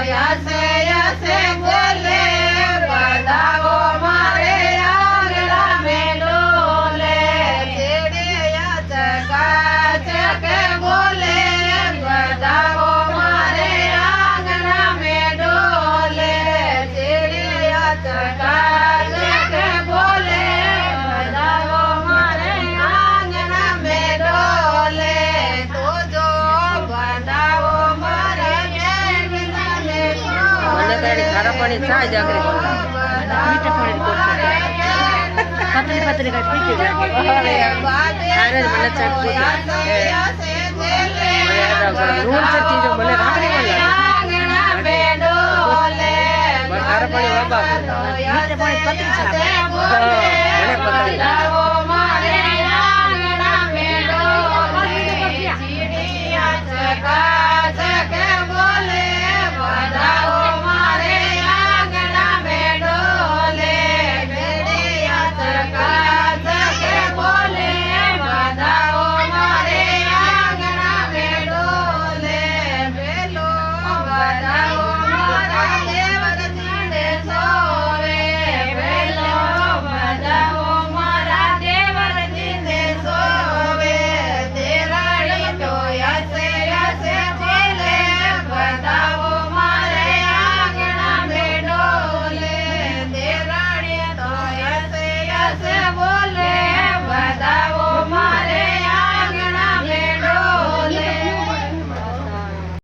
યસે યસે બોલે બધાઓ મારે આંગણા મેં ડોલે ચીડિયા ચકાચકે બોલે બધાઓ મારે આંગણા મેં ડોલે ચીડિયા ચકાચકે બોલે બધાઓ મારે આંગણા મેં ડોલે તો જો બધાઓ મારે મને તારી ખારા પાણી ચા જાગરે મીઠા પાણી પતરી પતરી કાઢ પીતી લાગે અરે મને ચા લૂણ ચટણી જો મને ભાખરી પણ લાગે ખારા પાણી બાબા મીઠા પાણી પતરી ચા મને પતરી